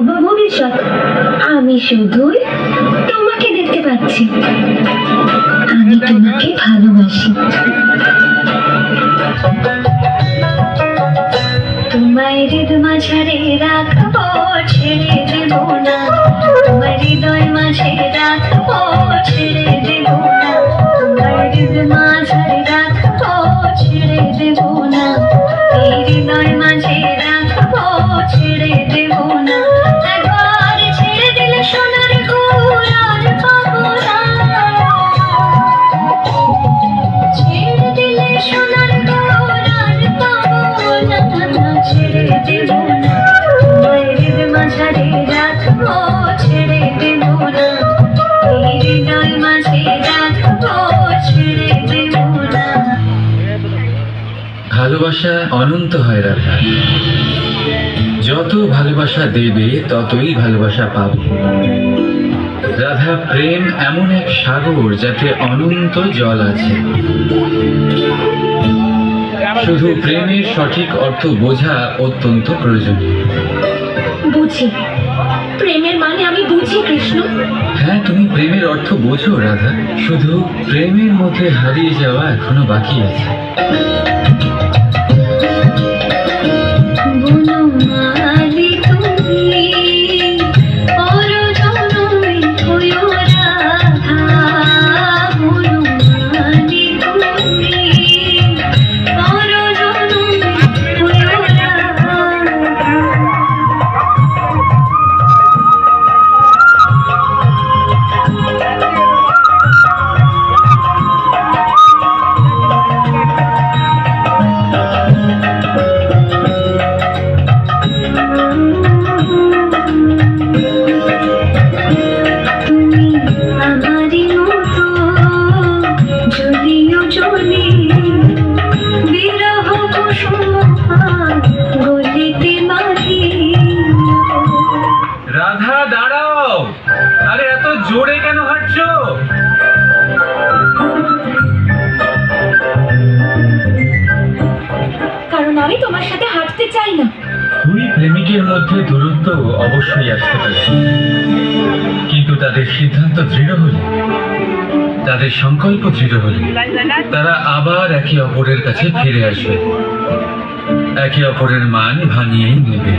ভবিষ্যৎ। আমি শুধুই তোমাকে দেখতে পাচ্ছি। আমি তোমাকে ভালোবাসি। তোমায় হৃদয় মাঝারে রাখবো, ছেড়ে দেব না। তোমার হৃদয় মাঝে রাখবো, ছেড়ে দেব না। তোমার হৃদয় মাঝারে রাখবো, ছেড়ে দেব না। এই হৃদয় মাঝে রাখবো, ছেড়ে দেব না। একবার ছেড়ে দিলে সোনার গুড় আর পাবো না। ছেড়ে দিলে সোনার গুড় আর পাবো না। ছেড়ে দেব না। তোমার হৃদয় মাঝারে রাখবো, ছেড়ে দেব না। এই হৃদয় মাঝে রাখবো, ছেড়ে দেব না। ভালোবাসা অনন্ত হয় রাধা। যত ভালোবাসা দেবে ততই ভালোবাসা পাবে। রাধা, প্রেম এমন এক সাগর যাতে অনন্ত জল আছে। শুধু প্রেমের সঠিক অর্থ বোঝা অত্যন্ত প্রয়োজনীয়। বুঝি, প্রেমের মানে আমি বুঝি কৃষ্ণ। হ্যাঁ, তুমি প্রেমের অর্থ বোঝো রাধা, শুধু প্রেমের মধ্যে হারিয়ে যাওয়া এখনো বাকি আছে। বনমালী তুমি পরজনমে হয়ো রাধা। বনমালী তুমি পরজনমে হয়ো রাধা। তুমি আমারই মতো যদিও জলে বিরহ কুসুম গলিতে বাঁধি। রাধা, দাঁড়াও! আরে এত জোরে কেন হাঁটছো? কারণ আমি তোমার সাথে হাঁটতে চাই না। দুই প্রেমিকের মধ্যে দূরত্ব অবশ্যই আসতে পারে, কিন্তু তাদের সিদ্ধান্ত দৃঢ় হলে, তাদের সংকল্প দৃঢ় হলে তারা আবার একে অপরের কাছে ফিরে আসবে, একে অপরের মান ভাঙিয়েই নেবে।